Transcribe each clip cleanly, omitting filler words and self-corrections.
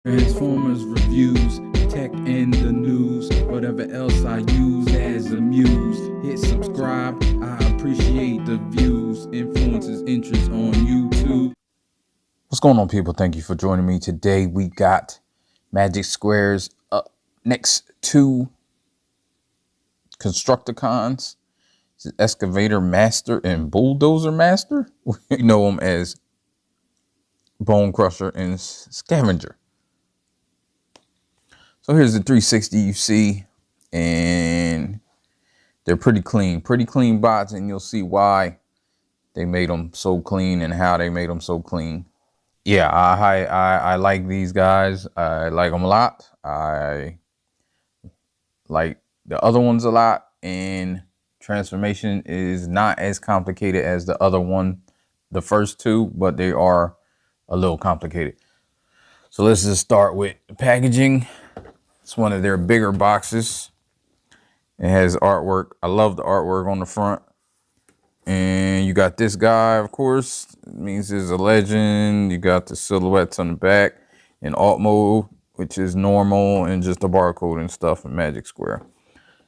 Transformers reviews, tech and the news, whatever else I use as a muse. Hit subscribe, I appreciate the views. Influences interest on YouTube. What's going on, people? Thank you for joining me. Today we got Magic Square's next two constructicons. Excavator Master and Bulldozer Master. We know them as Bonecrusher and Scavenger. So here's the 360 you see, and they're pretty clean bots, and you'll see why they made them so clean and how they made them so clean. Yeah, I like these guys. I like them a lot. I like the other ones a lot, and transformation is not as complicated as the other one, the first two, but they are a little complicated. So let's just start with the packaging. It's one of their bigger boxes. It has artwork. I love the artwork on the front. And you got this guy, of course. It means he's a legend. You got the silhouettes on the back in alt mode, which is normal, and just the barcode and stuff in Magic Square.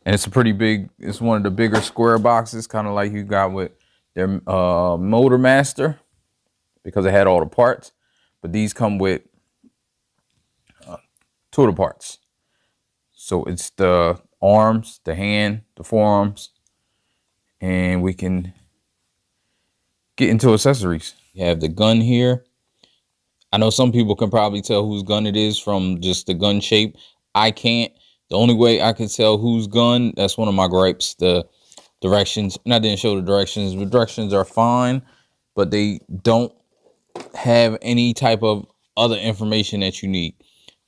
And it's a pretty big, it's one of the bigger square boxes, kind of like you got with their Motor Master, because it had all the parts. But these come with two of the parts. So it's the arms, the hand, the forearms, and we can get into accessories. You have the gun here. I know some people can probably tell whose gun it is from just the gun shape. I can't. The only way I can tell whose gun, that's one of my gripes, the directions. And I didn't show the directions. The directions are fine, but they don't have any type of other information that you need.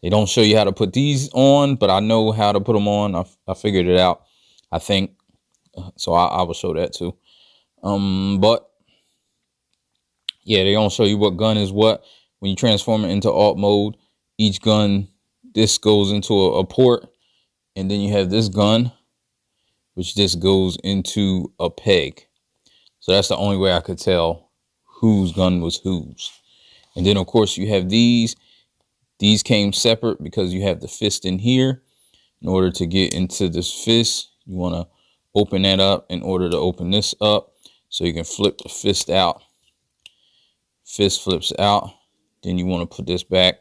They don't show you how to put these on, but I know how to put them on. I figured it out, I think. So I will show that too. But yeah, they don't show you what gun is what. When you transform it into alt mode, each gun, this goes into a port. And then you have this gun, which just goes into a peg. So that's the only way I could tell whose gun was whose. And then, of course, you have these. These came separate because you have the fist in here. In order to get into this fist, you want to open that up in order to open this up. So you can flip the fist out. Fist flips out. Then you want to put this back.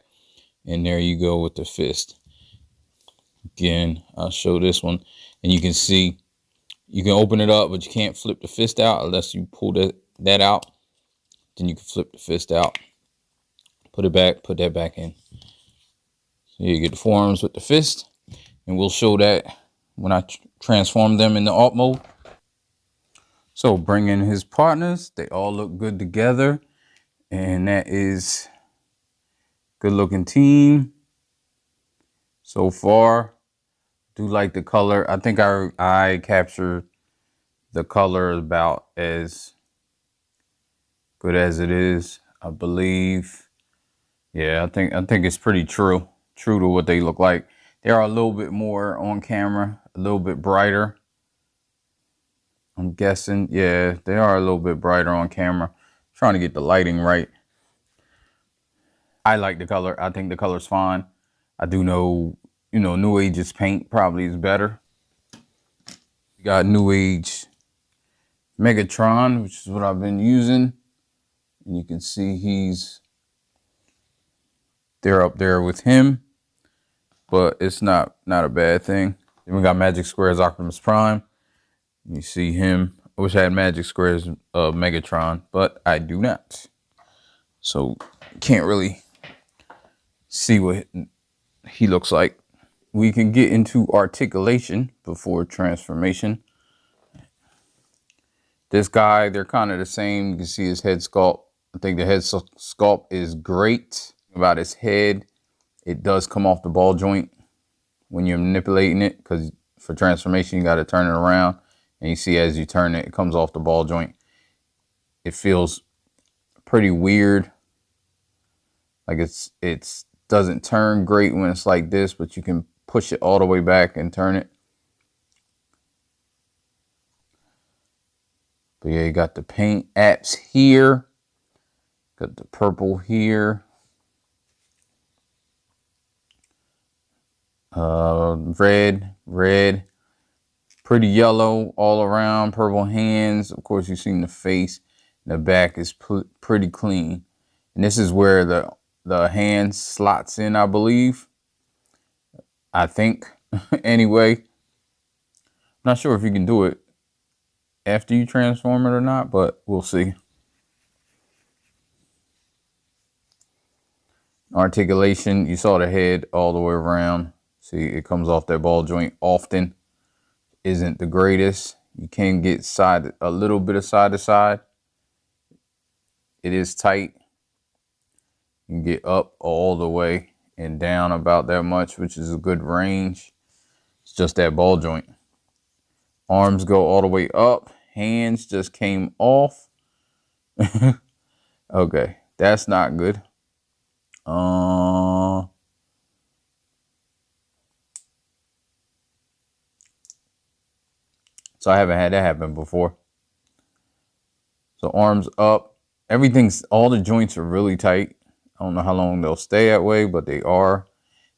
And there you go with the fist. Again, I'll show this one. And you can see, you can open it up, but you can't flip the fist out unless you pull that out. Then you can flip the fist out. Put it back, put that back in. So you get the forearms with the fist. And we'll show that when I transform them into alt mode. So bring in his partners. They all look good together. And that is good looking team so far. Do like the color. I think I captured the color about as good as it is, I believe. Yeah, I think it's pretty true to what they look like. They are a little bit more on camera, a little bit brighter. I'm guessing, yeah, they are a little bit brighter on camera. Trying to get the lighting right. I like the color. I think the color's fine. I do know, New Age's paint probably is better. We got New Age Megatron, which is what I've been using. And you can see they're up there with him, but it's not a bad thing. Then we got Magic Square's Optimus Prime. You see him. I wish I had Magic Square's Megatron, but I do not. So can't really see what he looks like. We can get into articulation before transformation. This guy, they're kind of the same. You can see his head sculpt. I think the head sculpt is great. About his head, it does come off the ball joint when you're manipulating it, because for transformation, you got to turn it around. And you see as you turn it, it comes off the ball joint. It feels pretty weird. Like it doesn't turn great when it's like this, but you can push it all the way back and turn it. But yeah, you got the paint apps here. Got the purple here. red, pretty yellow all around, purple hands. Of course, you've seen the face. The back is pretty clean. And this is where the hand slots in, I believe. I think. Anyway, I'm not sure if you can do it after you transform it or not, but we'll see. Articulation, you saw the head all the way around. See, it comes off that ball joint often. Isn't the greatest. You can get a little bit of side to side. It is tight. You can get up all the way and down about that much, which is a good range. It's just that ball joint. Arms go all the way up. Hands just came off. Okay, that's not good. So I haven't had that happen before. So arms up. All the joints are really tight. I don't know how long they'll stay that way, but they are.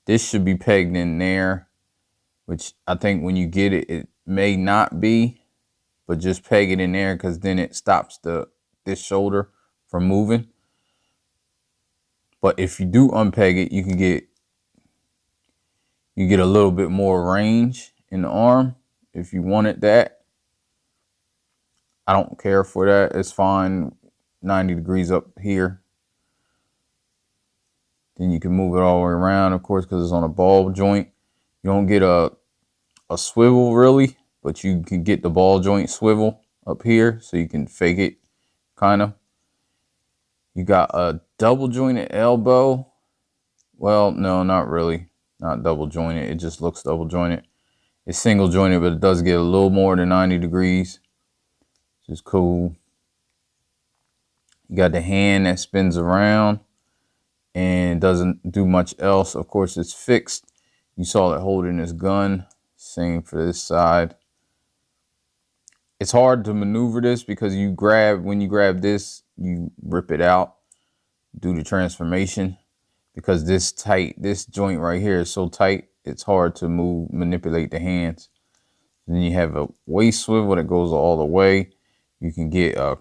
This should be pegged in there, which I think when you get it, it may not be, but just peg it in there because then it stops this shoulder from moving. But if you do unpeg it, you get a little bit more range in the arm if you wanted that. I don't care for that. It's fine. 90 degrees up here. Then you can move it all the way around, of course, because it's on a ball joint. You don't get a swivel really, but you can get the ball joint swivel up here, so you can fake it, kind of. You got a double jointed elbow. Well, no, not really. Not double jointed. It just looks double jointed. It's single jointed, but it does get a little more than 90 degrees. Which is cool. You got the hand that spins around and doesn't do much else. Of course, it's fixed. You saw it holding this gun. Same for this side. It's hard to maneuver this because when you grab this, you rip it out, do the transformation, because this joint right here is so tight, it's hard to manipulate the hands. And then you have a waist swivel that goes all the way. You can get a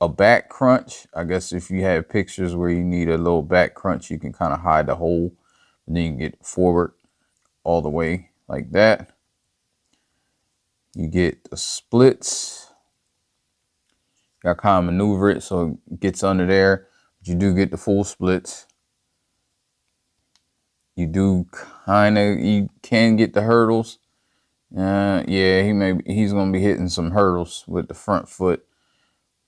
back crunch. I guess if you have pictures where you need a little back crunch, you can kind of hide the hole, and then you can get forward all the way like that. You get the splits. You got to kind of maneuver it so it gets under there. But you do get the full splits. You can get the hurdles. Yeah, he's going to be hitting some hurdles with the front foot.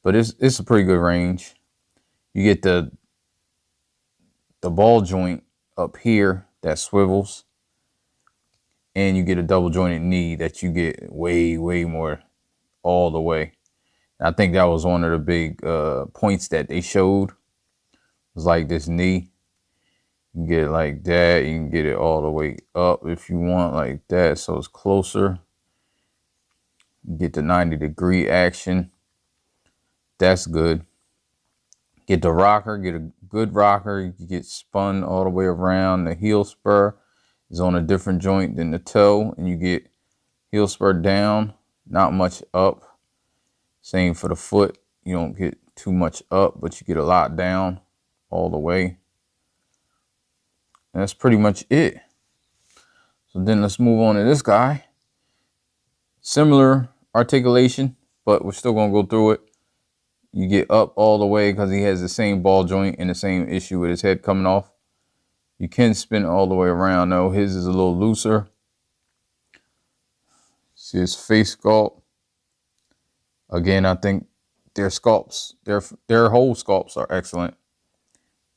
But it's a pretty good range. You get the ball joint up here that swivels. And you get a double jointed knee that you get way, way more all the way. I think that was one of the big points that they showed. It was like this knee. You can get it like that. You can get it all the way up if you want like that. So it's closer. You get the 90-degree action. That's good. Get the rocker. Get a good rocker. You can get spun all the way around. The heel spur is on a different joint than the toe, and you get heel spur down, not much up. Same for the foot. You don't get too much up, but you get a lot down all the way. And that's pretty much it. So then let's move on to this guy. Similar articulation, but we're still going to go through it. You get up all the way because he has the same ball joint and the same issue with his head coming off. You can spin all the way around though. His is a little looser. See his face sculpt. Again, I think their sculpts, their whole sculpts are excellent.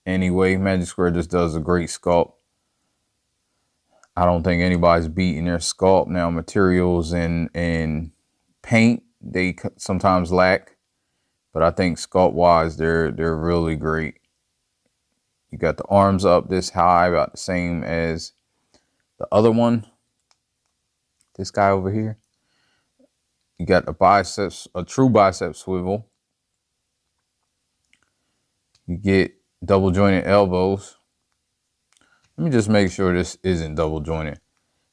Anyway, Magic Square just does a great sculpt. I don't think anybody's beating their sculpt. Now materials and paint, they sometimes lack. But I think sculpt wise, they're really great. You got the arms up this high, about the same as the other one. This guy over here. You got the biceps, a true bicep swivel. You get double jointed elbows. Let me just make sure this isn't double jointed.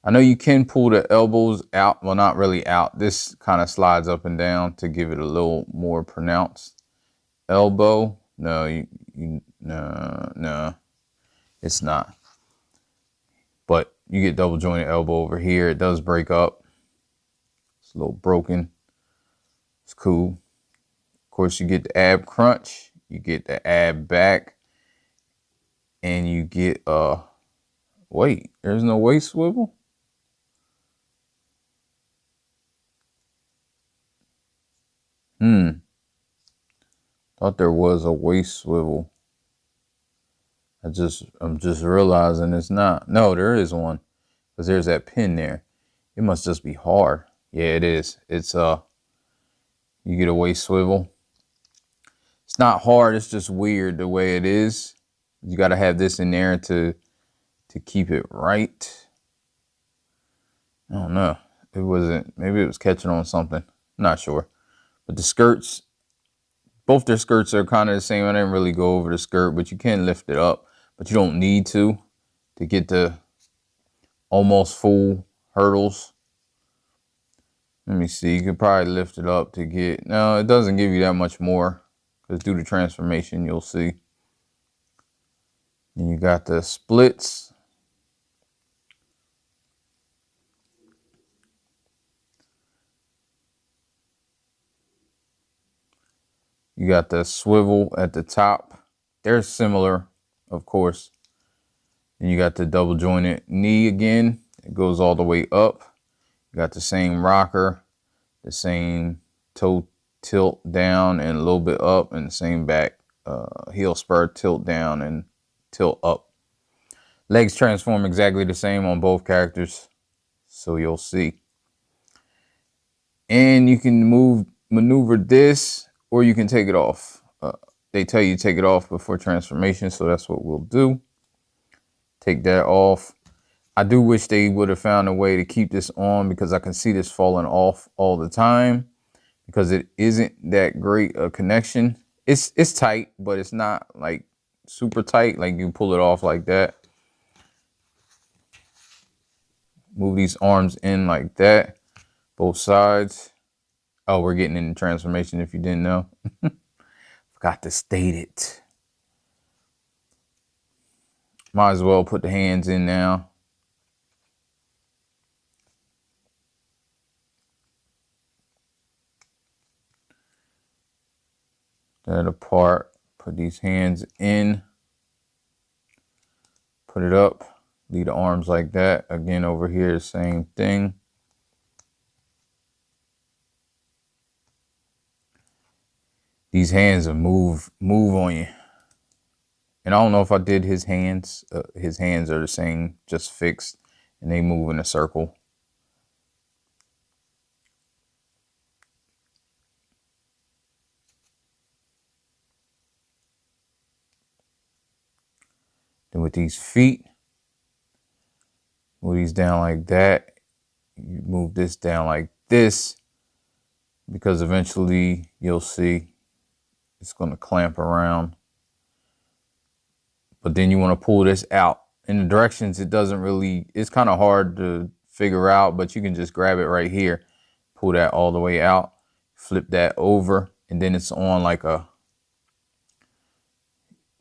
I know you can pull the elbows out. Well, not really out. This kind of slides up and down to give it a little more pronounced elbow. No, no, it's not. But you get double jointed elbow over here. It does break up. It's a little broken. It's cool. Of course, you get the ab crunch. You get the ab back. And you get, wait, there's no waist swivel? Thought there was a waist swivel. I'm just realizing it's not. No, there is one. Because there's that pin there. It must just be hard. Yeah, it is. It's you get a waist swivel. It's not hard, it's just weird the way it is. You gotta have this in there to keep it right. I don't know. It wasn't, maybe it was catching on something. I'm not sure. But the skirts, both their skirts are kind of the same. I didn't really go over the skirt, but you can lift it up. But you don't need to get the almost full hurdles. Let me see. You could probably lift it up to get, no, it doesn't give you that much more. Because due to transformation, you'll see. And you got the splits. You got the swivel at the top. They're similar, of course. And you got the double jointed knee again. It goes all the way up. You got the same rocker, the same toe tilt down and a little bit up, and the same back heel spur tilt down and tilt up. Legs transform exactly the same on both characters, so you'll see. And you can maneuver this, or you can take it off. They tell you to take it off before transformation, so that's what we'll do. Take that off. I do wish they would have found a way to keep this on, because I can see this falling off all the time, because it isn't that great a connection. It's tight, but it's not like super tight, like you pull it off like that. Move these arms in like that, both sides. Oh, we're getting into transformation if you didn't know. Forgot to state it. Might as well put the hands in now. That apart, put these hands in, put it up, leave the arms like that. Again, over here, the same thing. These hands will move on you. And I don't know if I did his hands. His hands are the same, just fixed, and they move in a circle. Then with these feet, move these down like that. You move this down like this, because eventually you'll see it's going to clamp around. But then you want to pull this out. In the directions, it doesn't really, it's kind of hard to figure out, but you can just grab it right here, pull that all the way out, flip that over, and then it's on like a,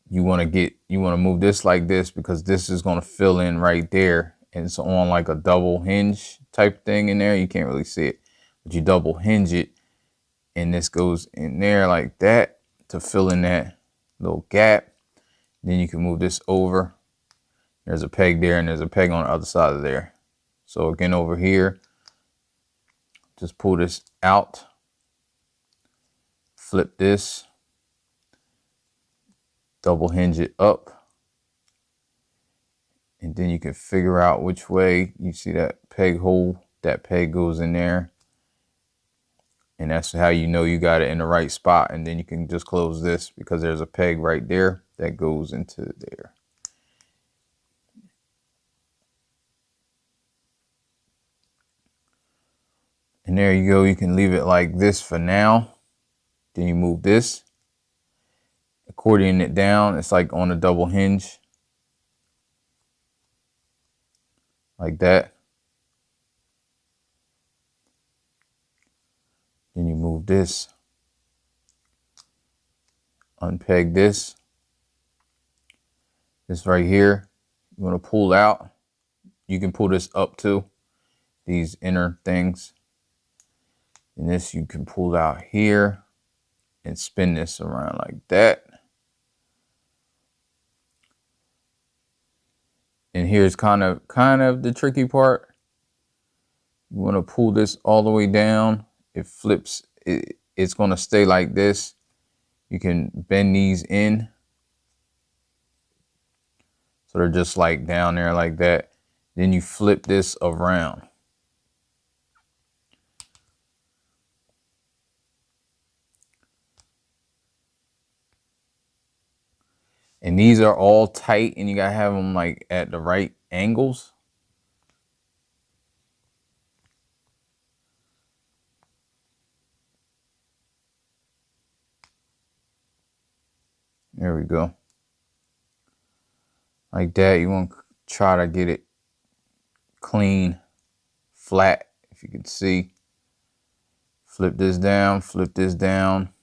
you want to move this like this, because this is going to fill in right there, and it's on like a double hinge type thing in there. You can't really see it, but you double hinge it, and this goes in there like that to fill in that little gap. Then you can move this over. There's a peg there, and there's a peg on the other side of there. So again, over here, just pull this out, flip this, double hinge it up, and then you can figure out which way. You see that peg hole, that peg goes in there, and that's how you know you got it in the right spot. And then you can just close this, because there's a peg right there that goes into there. And there you go. You can leave it like this for now. Then you move this, accordion it down. It's like on a double hinge, like that. this, unpeg this right here. You want to pull out. You can pull this up too, these inner things. And this you can pull out here and spin this around like that. And here's kind of the tricky part. You want to pull this all the way down. It flips. It's going to stay like this. You can bend these in. So they're just like down there like that. Then you flip this around. And these are all tight, and you gotta have them like at the right angles. There we go. Like that. You want to try to get it clean, flat, if you can see. Flip this down, flip this down.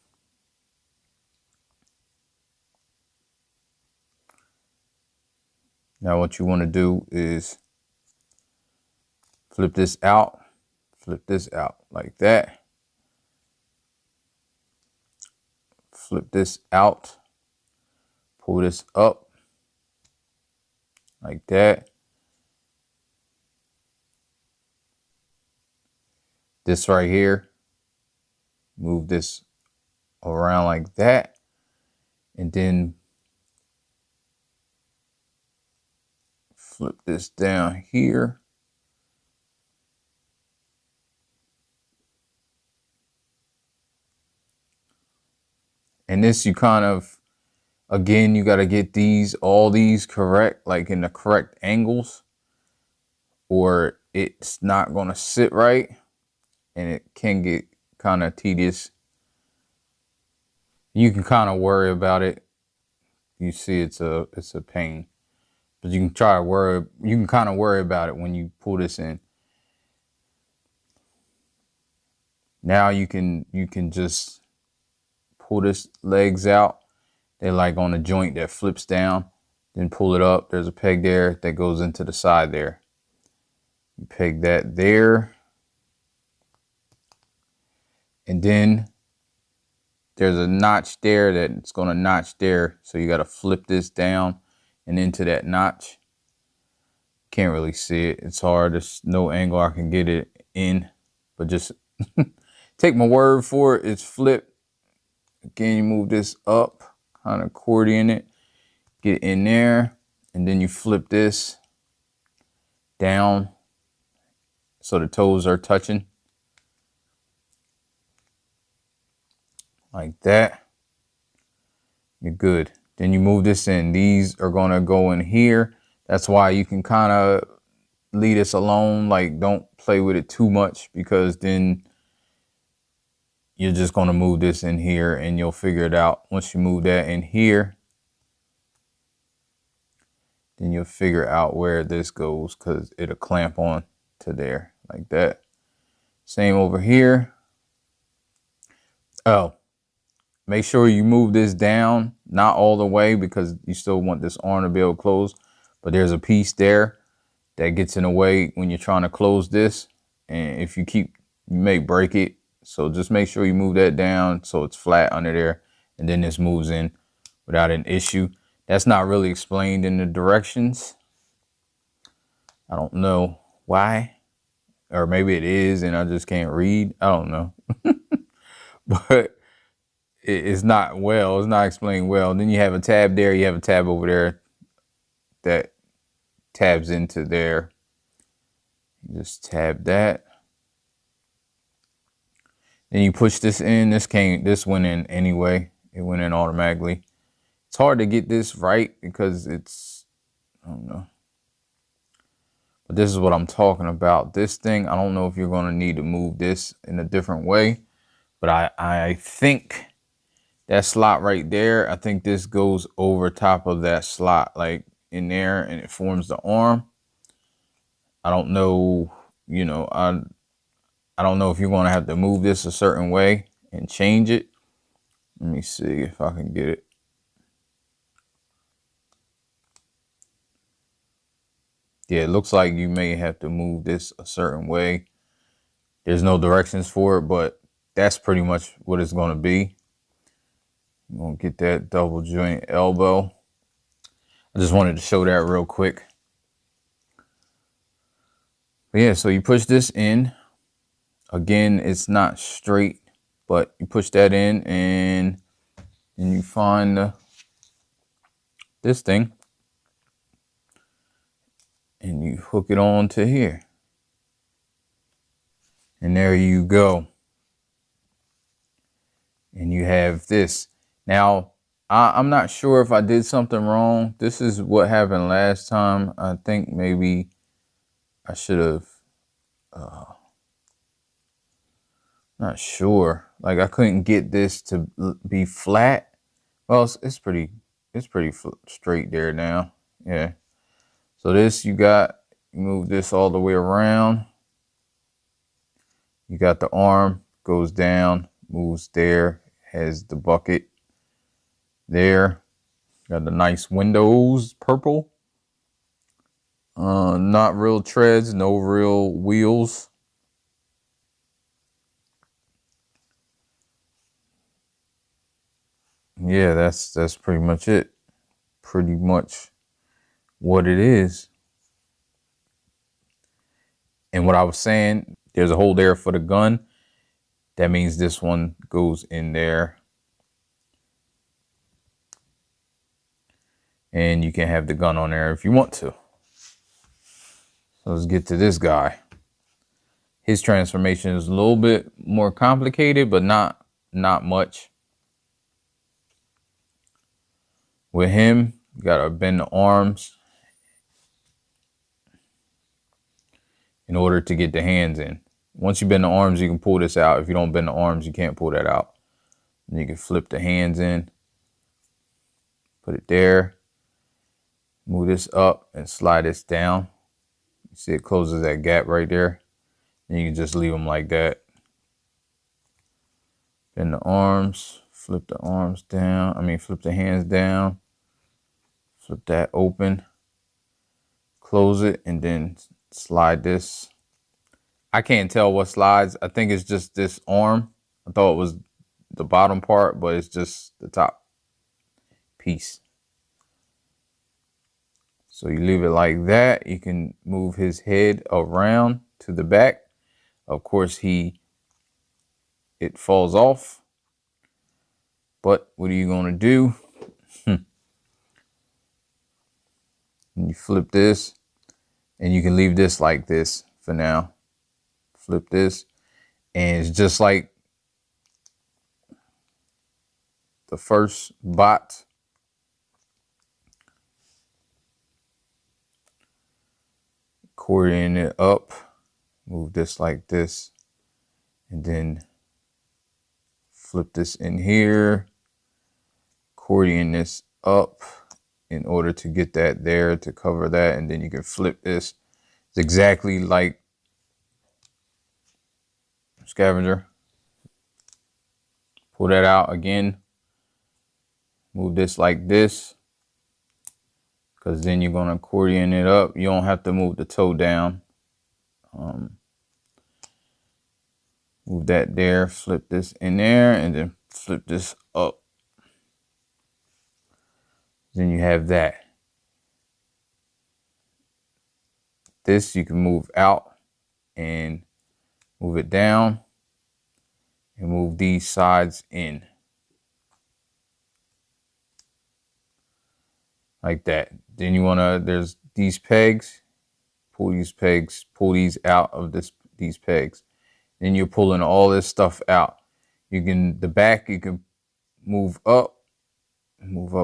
Now what you want to do is flip this out like that. Flip this out, pull this up like that. This right here, move this around like that, and then flip this down here. And this you kind of, again, you got to get all these correct, like in the correct angles, or it's not going to sit right, and it can get kind of tedious. You can kind of worry about it. You see, it's a pain. But you can you can kind of worry about it when you pull this in. Now you can just pull this legs out. They're like on a joint that flips down, then pull it up. There's a peg there that goes into the side there. You peg that there. And then there's a notch there that's going to notch there. So you got to flip this down and into that notch. Can't really see it. It's hard. There's no angle I can get it in, but just take my word for it. It's flipped. Again, you move this up, kind of accordion it, get in there, and then you flip this down so the toes are touching. Like that. You're good. Then you move this in. These are going to go in here. That's why you can kind of leave this alone. Like, don't play with it too much, because then you're just going to move this in here and you'll figure it out. Once you move that in here, then you'll figure out where this goes, because it'll clamp on to there like that. Same over here. Oh, make sure you move this down, not all the way, because you still want this arm to be able to close. But there's a piece there that gets in the way when you're trying to close this. And if you may break it. So just make sure you move that down so it's flat under there. And then this moves in without an issue. That's not really explained in the directions. I don't know why. Or maybe it is and I just can't read. I don't know. But it's not explained well. And then you have a tab there. You have a tab over there that tabs into there. You just tab that. Then you push this in. This went in anyway. It went in automatically. It's hard to get this right because I don't know. But this is what I'm talking about. This thing, I don't know if you're going to need to move this in a different way. But I think that slot right there, I think this goes over top of that slot, like in there, and it forms the arm. I don't know, I don't know if you're going to have to move this a certain way. and change it. Let me see if I can get it. Yeah, it looks like you may have to move this a certain way. There's no directions for it, but that's pretty much what it's going to be. I'm going to get that double joint elbow. I just wanted to show that real quick. But yeah, so you push this in. Again, it's not straight, but you push that in and then you find this thing and you hook it on to here. And there you go. And you have this. Now, I'm not sure if I did something wrong. This is what happened last time. I think maybe I should have, not sure. Like I couldn't get this to be flat. Well, it's pretty straight there now. Yeah. So this you move this all the way around. You got the arm, goes down, moves there, has the bucket there. Got the nice windows, purple. Not real treads, no real wheels. Yeah, that's pretty much it. Pretty much what it is. And what I was saying, there's a hole there for the gun. That means this one goes in there. And you can have the gun on there if you want to. So let's get to this guy. His transformation is a little bit more complicated, but not much. With him, you gotta bend the arms in order to get the hands in. Once you bend the arms, you can pull this out. If you don't bend the arms, you can't pull that out. And you can flip the hands in, put it there, move this up and slide this down. You see it closes that gap right there. And you can just leave them like that. Bend the arms, flip the arms down. Flip the hands down. Flip that open. Close it and then slide this. I can't tell what slides. I think it's just this arm. I thought it was the bottom part, but it's just the top piece. So you leave it like that. You can move his head around to the back. Of course, it falls off. But what are you going to do? You flip this, and you can leave this like this for now. Flip this, and it's just like the first bot. Accordion it up, move this like this, and then flip this in here, accordion this up in order to get that there to cover that, and then you can flip this. It's exactly like Scavenger. Pull that out again, move this like this, because then you're going to accordion it up. You don't have to move the toe down. Move that there, flip this in there, and then flip this up. Then you have that. This you can move out and move it down and move these sides in. Like that. Then you there's these pegs, pull these pegs, pull these out of these pegs. Then you're pulling all this stuff out. The back you can move up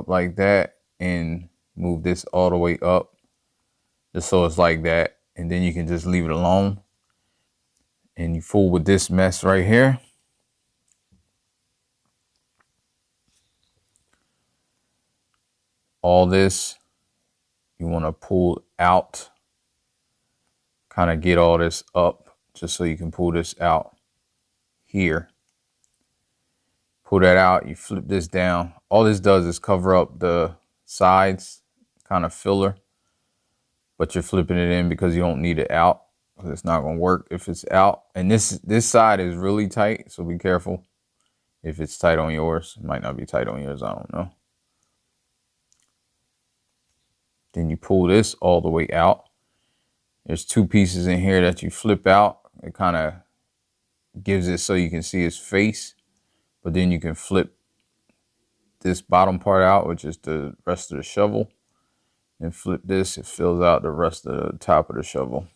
like that, and move this all the way up, just so it's like that. And then you can just leave it alone. And you fool with this mess right here. All this you want to pull out, kind of get all this up just so you can pull this out here. pull that out, you flip this down. All this does is cover up the sides, kind of filler, but you're flipping it in because you don't need it out, because it's not going to work if it's out. And this side is really tight, so be careful if it's tight on yours. It might not be tight on yours, I don't know. Then you pull this all the way out. There's two pieces in here that you flip out. It kind of gives it so you can see his face, but then you can flip this bottom part out, which is the rest of the shovel, and flip this, it fills out the rest of the top of the shovel.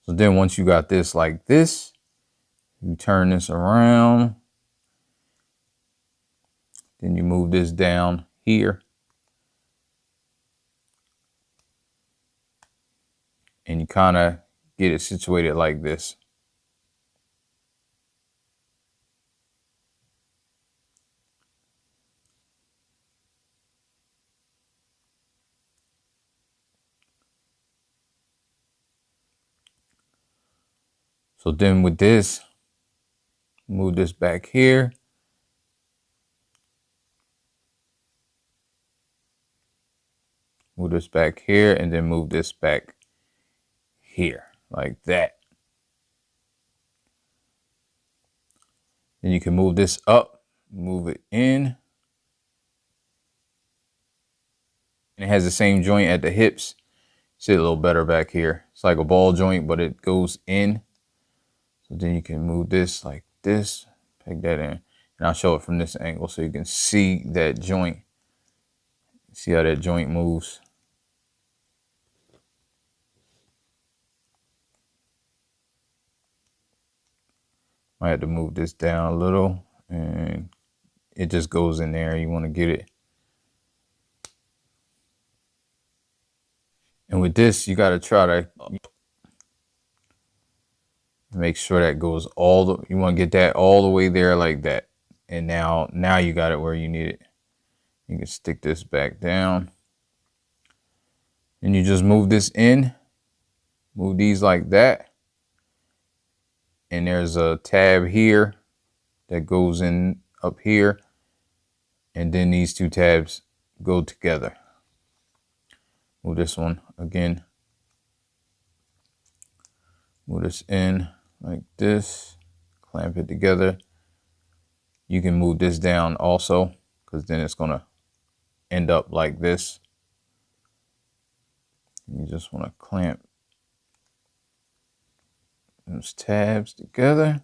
So then once you got this like this, you turn this around, then you move this down here, and you kind of get it situated like this. So then with this, move this back here. Move this back here, and then move this back here, like that. Then you can move this up, move it in. And it has the same joint at the hips. See it a little better back here. It's like a ball joint, but it goes in. So then you can move this like this, peg that in. And I'll show it from this angle so you can see that joint. See how that joint moves. I had to move this down a little, and it just goes in there. You want to get it. And with this, you got to try to make sure that goes you want to get that all the way there like that. And now you got it where you need it. You can stick this back down. And you just move this in. Move these like that. And there's a tab here that goes in up here. And then these two tabs go together. Move this one again. Move this in like this. Clamp it together. You can move this down also, because then it's going to end up like this. You just want to clamp those tabs together.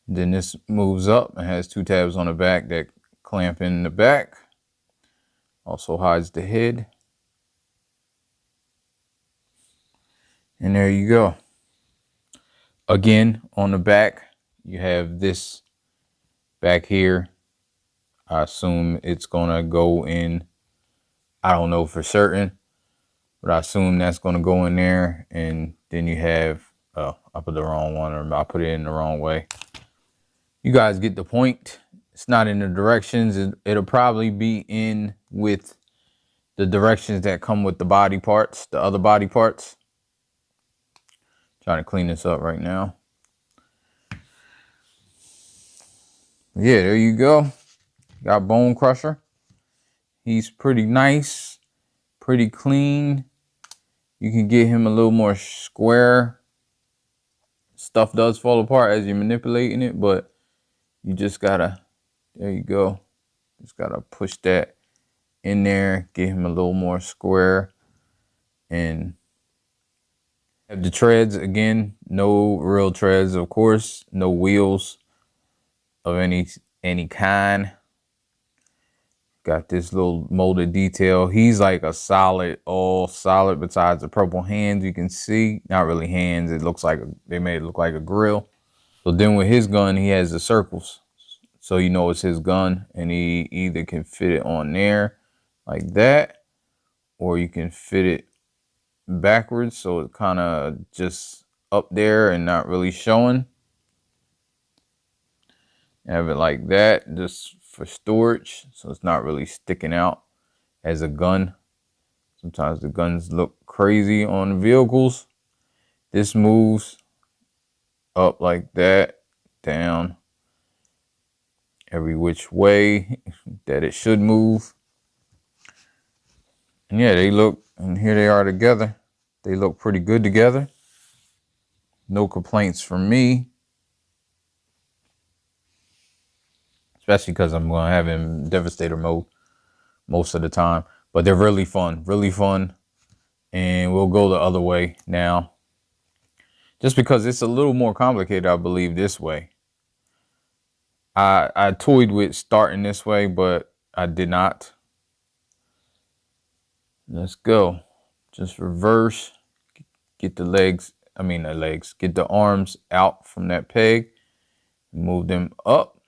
Then this moves up and has two tabs on the back that clamp in the back. Also hides the head. And there you go. Again, on the back, you have this back here. I assume it's gonna go in, I don't know for certain, but I assume that's gonna go in there. And then you have, oh, I put the wrong one, or I put it in the wrong way. You guys get the point. It's not in the directions. It'll probably be in with the directions that come with the body parts, the other body parts. Trying to clean this up right now. Yeah, there you go. Got Bonecrusher. He's pretty nice, pretty clean. You can get him a little more square. Stuff does fall apart as you're manipulating it, but you just gotta, there you go. Just gotta push that in there, get him a little more square. And have the treads, again, no real treads, of course, no wheels of any kind. Got this little molded detail. He's like a solid, all solid, besides the purple hands you can see. Not really hands, it looks like, they made it look like a grill. So then with his gun, he has the circles. So you know it's his gun, and he either can fit it on there like that, or you can fit it backwards, so it kind of just up there and not really showing. Have it like that just for storage, so it's not really sticking out as a gun. Sometimes the guns look crazy on vehicles. This moves up like that, down, every which way that it should move. And yeah, they look, and here they are together. They look pretty good together. No complaints from me. Especially because I'm going to have him in Devastator mode most of the time. But they're really fun, really fun. And we'll go the other way now. Just because it's a little more complicated, I believe, this way. I toyed with starting this way, but I did not. Let's go. Just reverse. Get the legs, get the arms out from that peg. Move them up.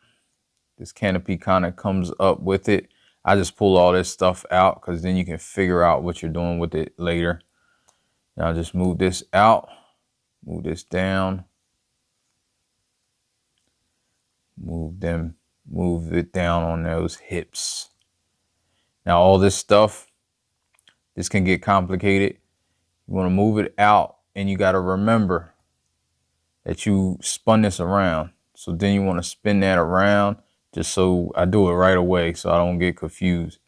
This canopy kind of comes up with it. I just pull all this stuff out because then you can figure out what you're doing with it later. Now just move this out. Move this down. Move it down on those hips. Now all this stuff, this can get complicated. You want to move it out, and you got to remember that you spun this around. So then you want to spin that around, just so I do it right away so I don't get confused.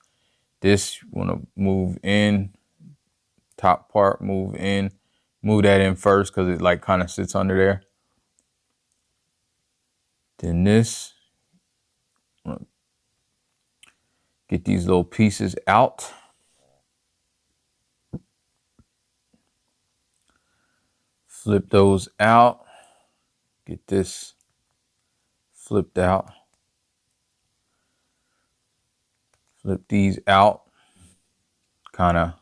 This, you want to move in, top part, move in. Move that in first because it like kind of sits under there. Then this, get these little pieces out. Flip those out. Get this flipped out. Flip these out. Kind of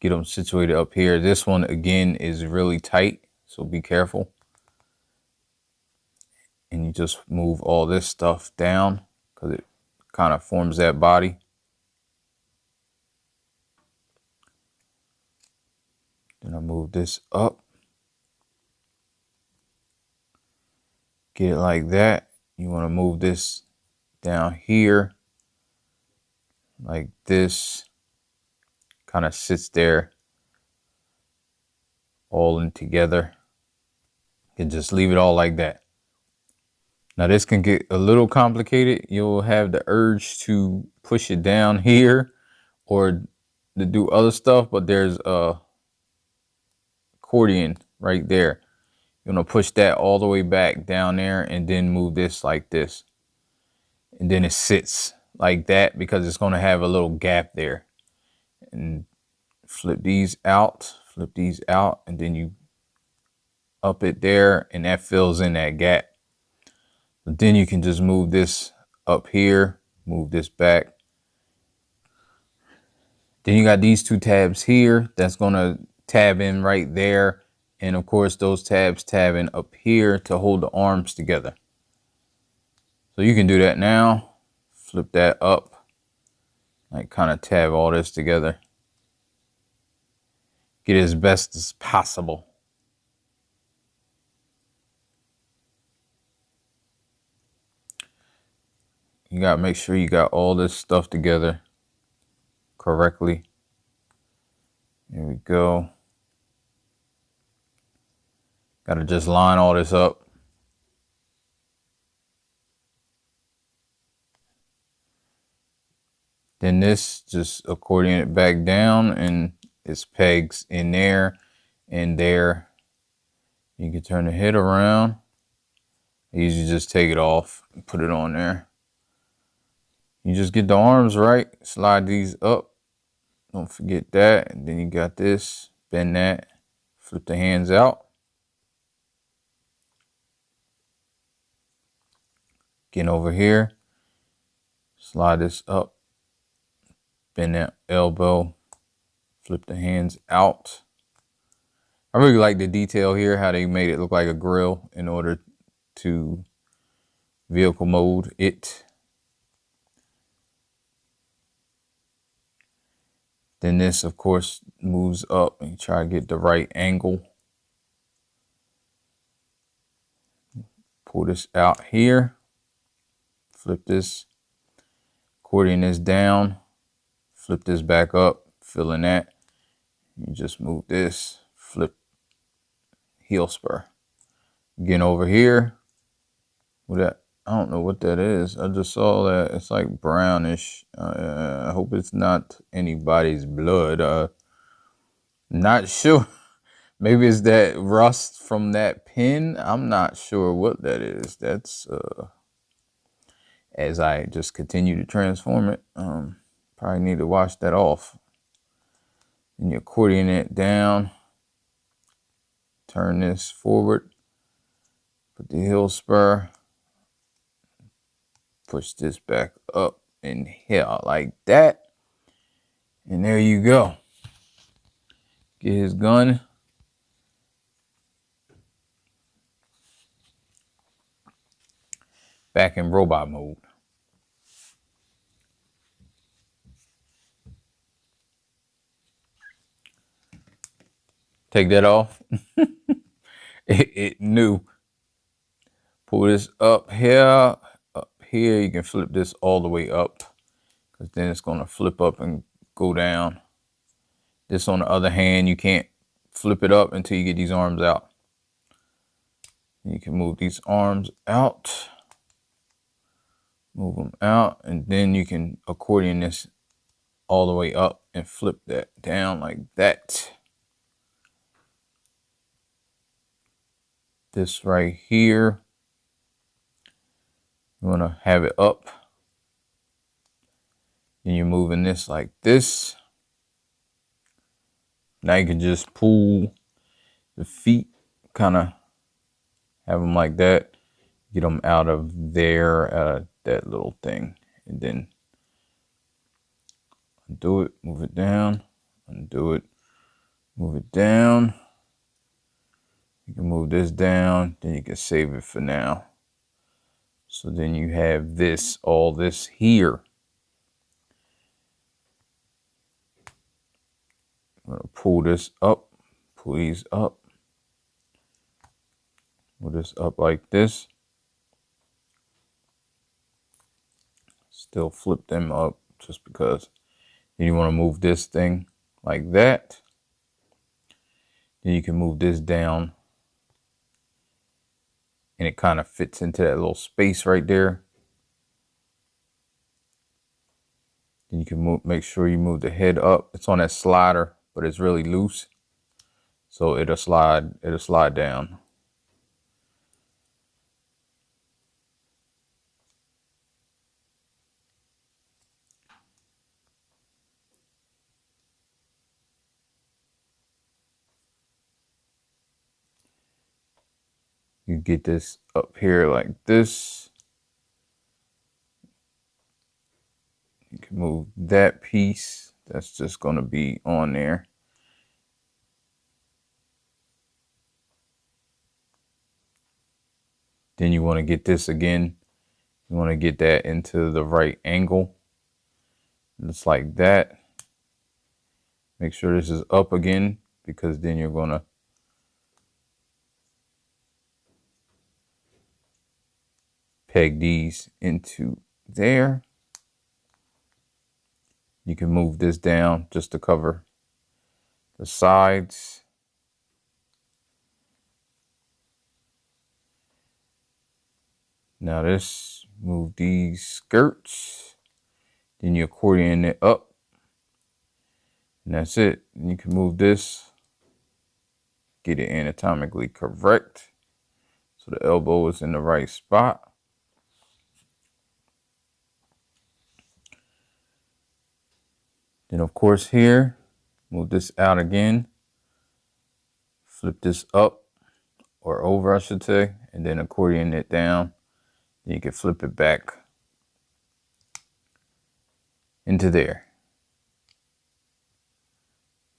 get them situated up here. This one again is really tight, so be careful. And you just move all this stuff down because it kind of forms that body. Then I move this up. Get it like that. You want to move this down here like this. Kind of sits there all in together. You can just leave it all like that. Now this can get a little complicated. You'll have the urge to push it down here or to do other stuff, but there's a accordion right there. You're gonna push that all the way back down there and then move this like this. And then it sits like that because it's gonna have a little gap there. And flip these out, and then you up it there, and that fills in that gap. But then you can just move this up here, move this back. Then you got these two tabs here that's gonna tab in right there. And of course those tabs tab in up here to hold the arms together. So you can do that now. Flip that up, like kind of tab all this together. Get it as best as possible. You gotta make sure you got all this stuff together correctly. There we go. Gotta just line all this up. Then this, just accordion it back down, and it's pegs in there and there. You can turn the head around. I usually just take it off and put it on there. You just get the arms right, slide these up. Don't forget that. And then you got this, bend that, flip the hands out. Get over here, slide this up, bend that elbow, flip the hands out. I really like the detail here, how they made it look like a grill in order to vehicle mode it. Then this, of course, moves up and you try to get the right angle. pull this out here, flip this, accordion this down, flip this back up, fill in that. You just move this, flip heel spur. Again over here, with that, I don't know what that is. I just saw that it's like brownish. I hope it's not anybody's blood. Not sure. Maybe it's that rust from that pin. I'm not sure what that is. That's as I just continue to transform it. Probably need to wash that off. And you accordion it down. Turn this forward. Put the heel spur. Push this back up in here like that. And there you go. Get his gun. Back in robot mode. Take that off. it knew. Pull this up here. Up here, you can flip this all the way up, because then it's going to flip up and go down. This, on the other hand, you can't flip it up until you get these arms out. You can move these arms out. Move them out, and then you can accordion this all the way up and flip that down like that. This right here, you want to have it up. And you're moving this like this. Now you can just pull the feet, kind of have them like that. Get them out of there, that little thing. And then undo it, move it down, undo it, move it down. You can move this down, then you can save it for now. So then you have this, all this here. I'm gonna pull this up, pull these up. Pull this up like this. Still flip them up just because. Then you want to move this thing like that. Then you can move this down. And it kind of fits into that little space right there. Then you can move, make sure you move the head up. It's on that slider, but it's really loose. So it'll slide down. You get this up here like this. You can move that piece. That's just going to be on there. Then you want to get this again. You want to get that into the right angle. Just like that. Make sure this is up again, because then you're going to peg these into there. You can move this down just to cover the sides. Now this, move these skirts. Then you accordion it up. And that's it. And you can move this. Get it anatomically correct. So the elbow is in the right spot. Then of course here, move this out again. Flip this up, or over I should say, and then accordion it down. Then you can flip it back into there.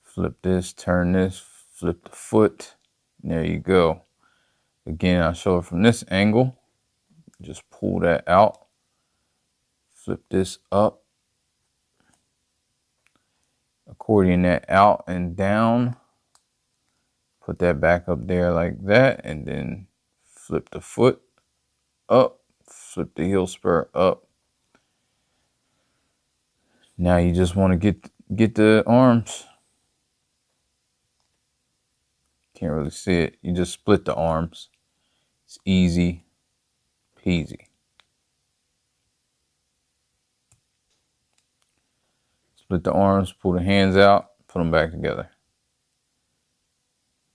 Flip this, turn this, flip the foot. And there you go. Again, I'll show it from this angle. Just pull that out. Flip this up. Accordion that out and down. Put that back up there like that, and then flip the foot. up, flip the heel spur up. Now you just want to get the arms. Can't really see it. You just split the arms. It's easy peasy. Split the arms, pull the hands out, put them back together.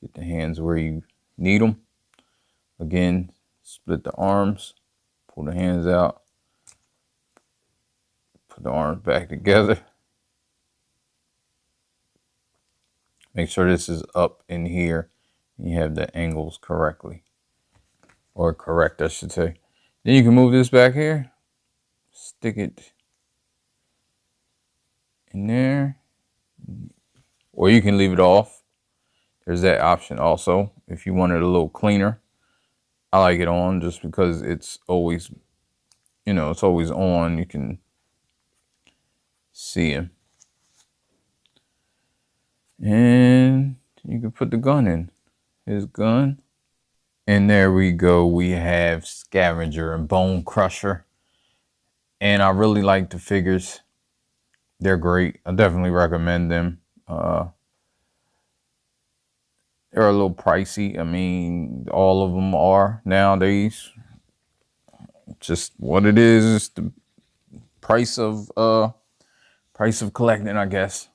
Get the hands where you need them. Again, split the arms, pull the hands out, put the arms back together. Make sure this is up in here. You have the angles correctly. Or correct, I should say. Then you can move this back here. Stick it in there. Or you can leave it off. There's that option also. If you want it a little cleaner. I like it on just because it's always, you know, it's always on. You can see him. And you can put the gun in. His gun. And there we go. We have Scavenger and Bonecrusher. And I really like the figures. They're great. I definitely recommend them. They're a little pricey. I mean, all of them are nowadays. Just what it is. It's the price of collecting, I guess.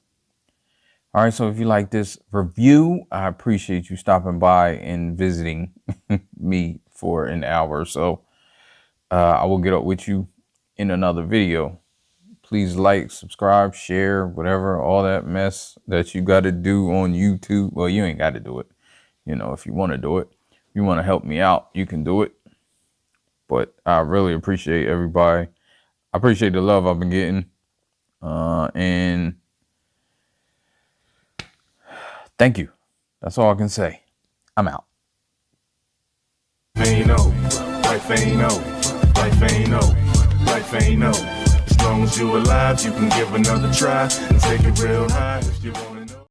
All right, so if you like this review, I appreciate you stopping by and visiting me for an hour or so. I will get up with you in another video. Please like, subscribe, share, whatever, all that mess that you got to do on YouTube. Well, you ain't got to do it. You know, if you want to do it, if you want to help me out, you can do it. But I really appreciate everybody. I appreciate the love I've been getting. And thank you. That's all I can say. I'm out. Life ain't over. Life ain't over. Life ain't over. Life ain't over. As long as you alive, you can give another try and take it real high if you want.